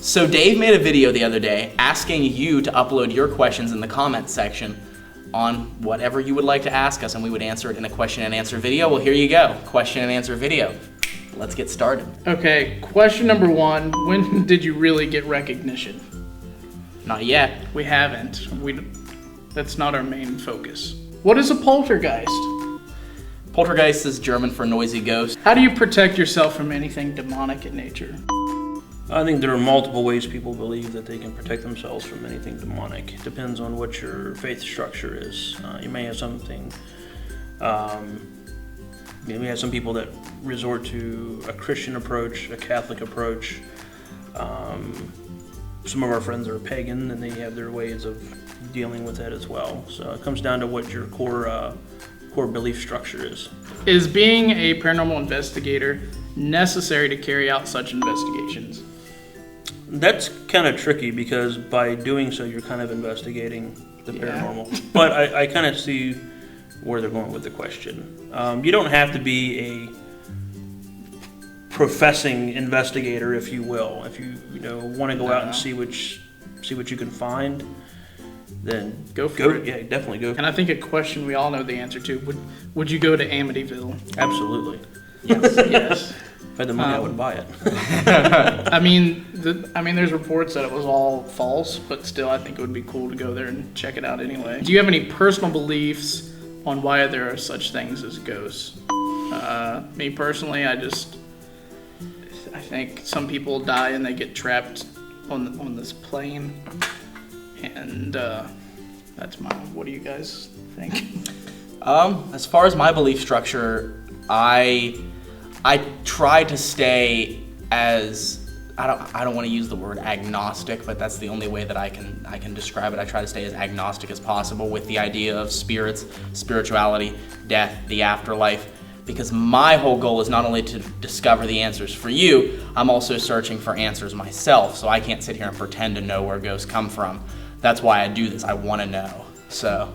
So Dave made a video the other day asking you to upload your questions in the comments section on whatever you would like to ask us, and we would answer it in a question and answer video. Well, here you go, question and answer video. Let's get started. Okay, question number 1, when did you really get recognition? Not yet. We haven't. That's not our main focus. What is a poltergeist? Poltergeist is German for noisy ghost. How do you protect yourself from anything demonic in nature? I think there are multiple ways people believe that they can protect themselves from anything demonic. It depends on what your faith structure is. You may have something, you have some people that resort to a Christian approach, a Catholic approach. Some of our friends are pagan and they have their ways of dealing with that as well. So it comes down to what your core belief structure is. Is being a paranormal investigator necessary to carry out such investigations? That's kind of tricky because by doing so, you're kind of investigating the paranormal. But I kind of see where they're going with the question. You don't have to be a professing investigator, if you will. If you want to go out and see what you can find, then go for it. Yeah, definitely go. And I think a question we all know the answer to: Would you go to Amityville? Absolutely. Yes. Yes. If I had the money, I would buy it. I mean, there's reports that it was all false, but still, I think it would be cool to go there and check it out anyway. Do you have any personal beliefs on why there are such things as ghosts? Me personally, I think some people die and they get trapped on this plane, and that's my. What do you guys think? As far as my belief structure, I try to stay as I don't want to use the word agnostic, but that's the only way that I can describe it. I try to stay as agnostic as possible with the idea of spirits, spirituality, death, the afterlife, because my whole goal is not only to discover the answers for you, I'm also searching for answers myself, so I can't sit here and pretend to know where ghosts come from. That's why I do this. I want to know. So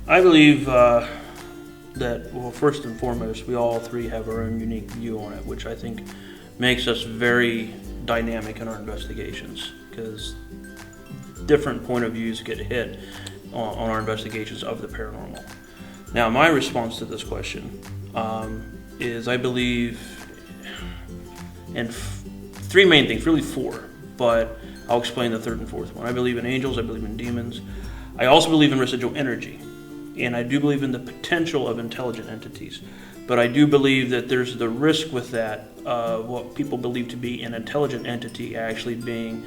I believe that, well, first and foremost, we all three have our own unique view on it, which I think makes us very dynamic in our investigations, because different point of views get hit on our investigations of the paranormal. Now, my response to this question is I believe in three main things, really four, but I'll explain the third and fourth one. I believe in angels, I believe in demons. I also believe in residual energy, and I do believe in the potential of intelligent entities. But I do believe that there's the risk with that of what people believe to be an intelligent entity actually being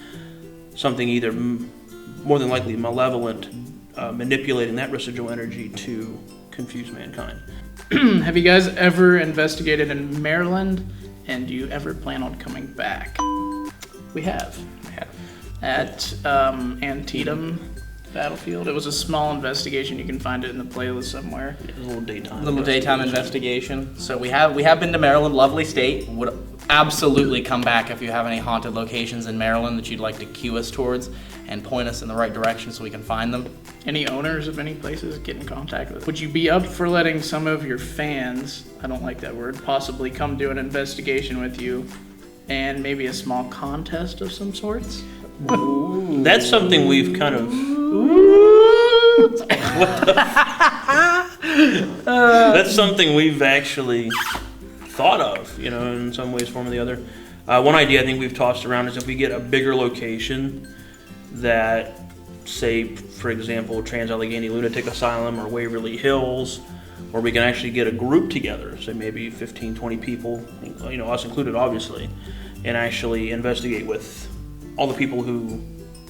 something either more than likely malevolent, manipulating that residual energy to confuse mankind. Have you guys ever investigated in Maryland, and do you ever plan on coming back? We have. At Antietam Battlefield. It was a small investigation. You can find it in the playlist somewhere. It was a little daytime investigation. So we have been to Maryland, lovely state. Would absolutely come back if you have any haunted locations in Maryland that you'd like to cue us towards and point us in the right direction so we can find them. Any owners of any places get in contact with? Would you be up for letting some of your fans, I don't like that word, possibly come do an investigation with you and maybe a small contest of some sorts? Ooh. That's something we've kind of... That's something we've actually thought of, in some ways, form or the other. One idea I think we've tossed around is if we get a bigger location that, say, for example, Trans-Allegheny Lunatic Asylum or Waverly Hills, where we can actually get a group together, say maybe 15, 20 people, us included, obviously, and actually investigate with all the people who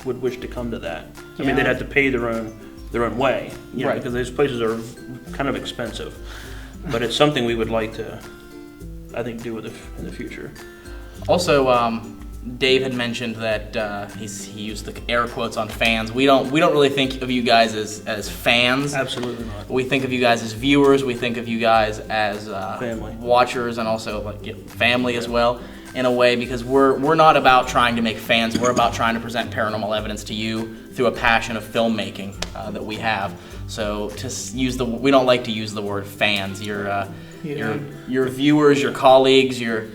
would wish to come to that. I mean, they'd have to pay their own way, right? Because those places are kind of expensive. But it's something we would like to, I think, do in the future. Also, Dave had mentioned that he used the air quotes on fans. We don't really think of you guys as fans. Absolutely not. We think of you guys as viewers. We think of you guys as family, watchers, and also family as well, in a way, because we're not about trying to make fans. We're about trying to present paranormal evidence to you through a passion of filmmaking that we have. So we don't like to use the word fans. Your viewers, your colleagues, your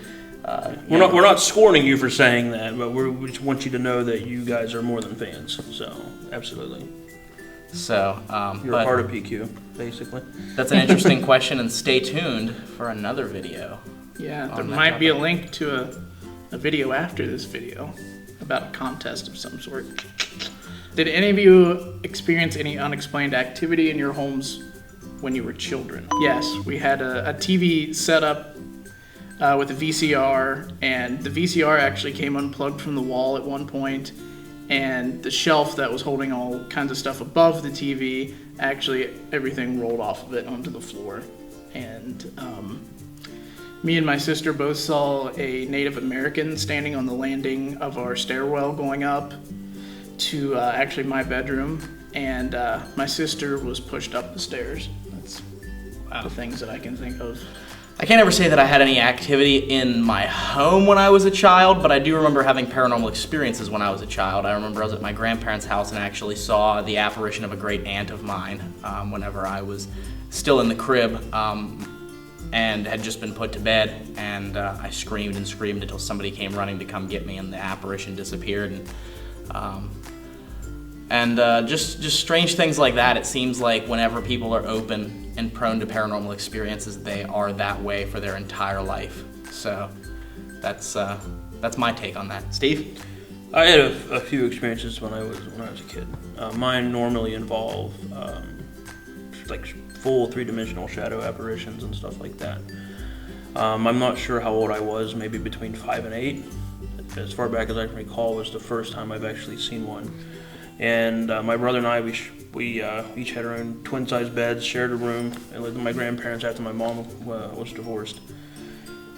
We're not scorning you for saying that, but we just want you to know that you guys are more than fans. So, absolutely. So, You're a part of PQ, basically. That's an interesting question, and stay tuned for another video. Yeah, there might be a link to a video after this video about a contest of some sort. Did any of you experience any unexplained activity in your homes when you were children? Yes, we had a TV set up with a VCR, and the VCR actually came unplugged from the wall at one point, and the shelf that was holding all kinds of stuff above the TV, actually everything rolled off of it onto the floor. And me and my sister both saw a Native American standing on the landing of our stairwell going up to actually my bedroom, and my sister was pushed up the stairs. That's the things that I can think of. I can't ever say that I had any activity in my home when I was a child, but I do remember having paranormal experiences when I was a child. I remember I was at my grandparents' house and actually saw the apparition of a great aunt of mine whenever I was still in the crib and had just been put to bed, and I screamed and screamed until somebody came running to come get me, and the apparition disappeared. And just strange things like that. It seems like whenever people are open and prone to paranormal experiences, they are that way for their entire life. So that's my take on that. Steve? I had a few experiences when I was a kid. Mine normally involve like full three-dimensional shadow apparitions and stuff like that. I'm not sure how old I was, maybe between 5 and 8. As far back as I can recall, was the first time I've actually seen one. And my brother and I, we each had our own twin-size beds, shared a room, and lived with my grandparents after my mom was divorced.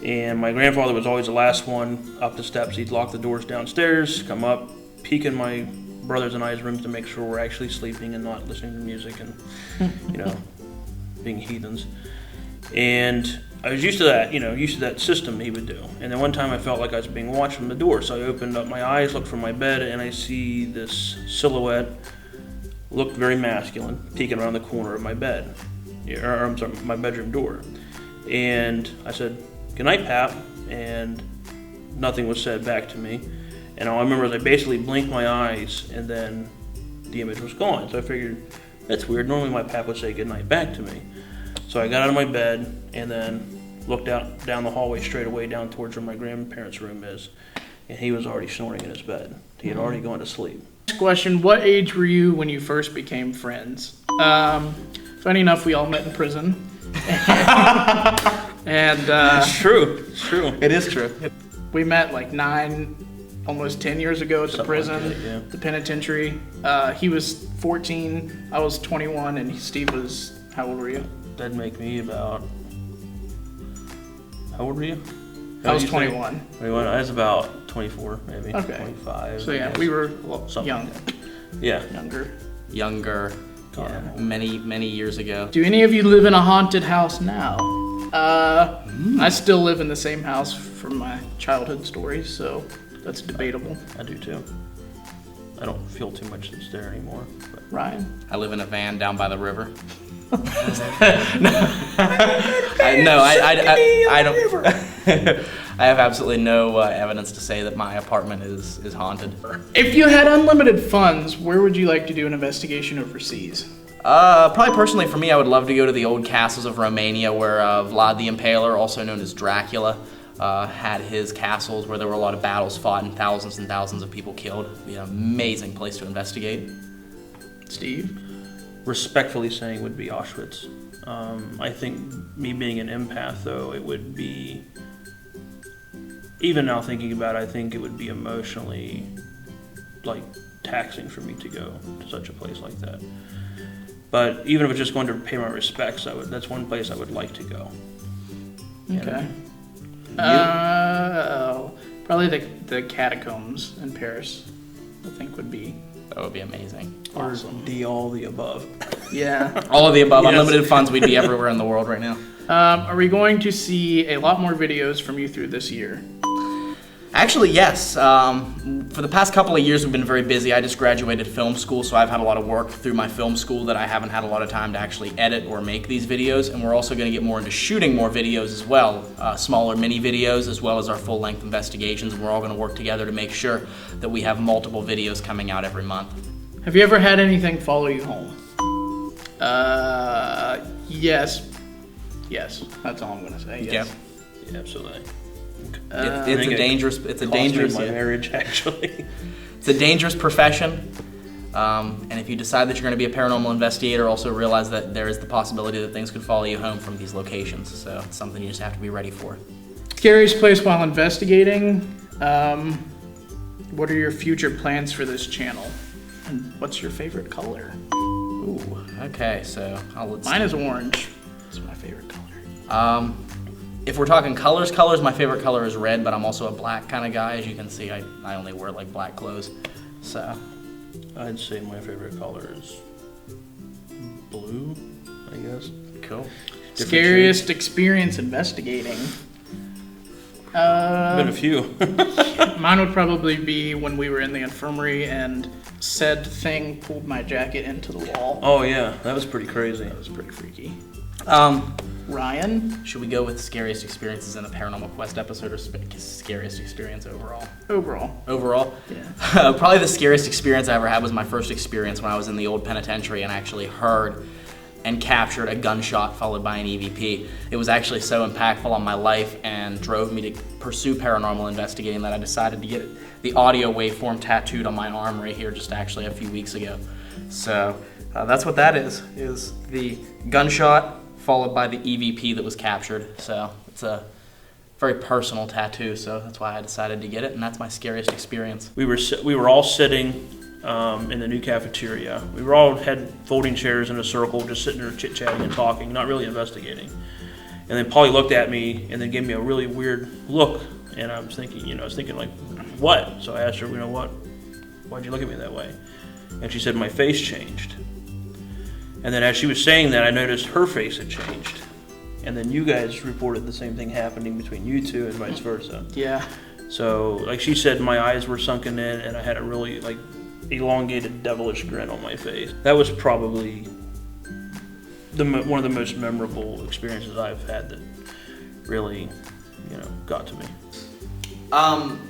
And my grandfather was always the last one up the steps. He'd lock the doors downstairs, come up, peek in my brothers and I's rooms to make sure we're actually sleeping and not listening to music and, being heathens. And I was used to that, used to that system he would do. And then one time I felt like I was being watched from the door, so I opened up my eyes, looked from my bed, and I see this silhouette, looked very masculine, peeking around the corner of my bed, or I'm sorry, my bedroom door. And I said, "Good night, Pap," and nothing was said back to me. And all I remember is I basically blinked my eyes, and then the image was gone. So I figured, that's weird. Normally my Pap would say good night back to me. So I got out of my bed and then looked out down the hallway straight away down towards where my grandparents' room is, and he was already snoring in his bed. He had already gone to sleep. Next question, what age were you when you first became friends? Funny enough, we all met in prison. And It's true. It's true. It is true. we met like 9, almost 10 years ago at the Something prison, like that, yeah. the penitentiary. He was 14, I was 21, and Steve was, how old were you? That'd make me about, how old were you? I was 21. 21. I was about 24, maybe. Okay. 25. So I yeah, guess. we were Something young, like that. Yeah. younger. Yeah, many years ago. Do any of you live in a haunted house now? I still live in the same house from my childhood stories, so that's debatable. I do too. I don't feel too much that's there anymore. But. Ryan? I live in a van down by the river. I don't. I have absolutely no evidence to say that my apartment is haunted. If you had unlimited funds, where would you like to do an investigation overseas? Probably personally for me, I would love to go to the old castles of Romania where Vlad the Impaler, also known as Dracula, had his castles where there were a lot of battles fought and thousands of people killed. It'd be an amazing place to investigate. Steve? Respectfully saying would be Auschwitz. I think me being an empath, though, it would be, even now thinking about it, I think it would be emotionally, like, taxing for me to go to such a place like that. But even if it's just going to pay my respects, that's one place I would like to go. Okay. Probably the catacombs in Paris, I think would be That would be amazing. awesome. All the above. Yeah. All of the above. Yes. Unlimited funds, we'd be everywhere in the world right now. Are we going to see a lot more videos from you through this year? Actually, yes. For the past couple of years, we've been very busy. I just graduated film school, so I've had a lot of work through my film school that I haven't had a lot of time to actually edit or make these videos. And we're also going to get more into shooting more videos as well, smaller mini videos, as well as our full-length investigations. And we're all going to work together to make sure that we have multiple videos coming out every month. Have you ever had anything follow you home? Yes. Yes, that's all I'm gonna say. Yes. Yeah, absolutely. It's a dangerous my marriage, actually. It's a dangerous profession. And if you decide that you're going to be a paranormal investigator, also realize that there is the possibility that things could follow you home from these locations. So it's something you just have to be ready for. Scariest place while investigating. What are your future plans for this channel? And what's your favorite color? Ooh, okay, so mine is orange. It's my favorite color. If we're talking colors, my favorite color is red, but I'm also a black kind of guy. As you can see, I only wear like black clothes. So I'd say my favorite color is blue, I guess. Cool. Scariest experience investigating. Been a few. Mine would probably be when we were in the infirmary and said thing pulled my jacket into the wall. Oh yeah, that was pretty crazy. That was pretty freaky. Ryan, should we go with scariest experiences in a Paranormal Quest episode or scariest experience overall? Overall? Yeah. Probably the scariest experience I ever had was my first experience when I was in the old penitentiary and actually heard and captured a gunshot followed by an EVP. It was actually so impactful on my life and drove me to pursue paranormal investigating that I decided to get the audio waveform tattooed on my arm right here just actually a few weeks ago. So that's what that is the gunshot followed by the EVP that was captured. So it's a very personal tattoo, so that's why I decided to get it, and that's my scariest experience. We were all sitting in the new cafeteria. We were all had folding chairs in a circle, just sitting there chit-chatting and talking, not really investigating. And then Polly looked at me and then gave me a really weird look, and I was thinking like, what? So I asked her, what? Why'd you look at me that way? And she said, my face changed. And then as she was saying that, I noticed her face had changed. And then you guys reported the same thing happening between you two and vice versa. Yeah. So, like she said, my eyes were sunken in and I had a really, elongated devilish grin on my face. That was probably one of the most memorable experiences I've had that really, got to me.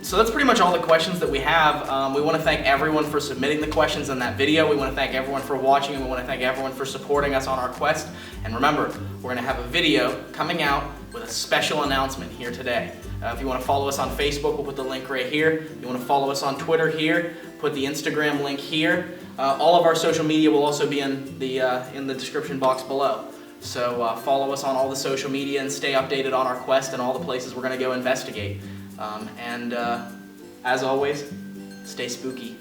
So that's pretty much all the questions that we have. We want to thank everyone for submitting the questions in that video. We want to thank everyone for watching, and we want to thank everyone for supporting us on our quest. And remember, we're going to have a video coming out with a special announcement here today. If you want to follow us on Facebook, we'll put the link right here. If you want to follow us on Twitter here, put the Instagram link here. All of our social media will also be in the description box below. So follow us on all the social media and stay updated on our quest and all the places we're going to go investigate. As always, stay spooky.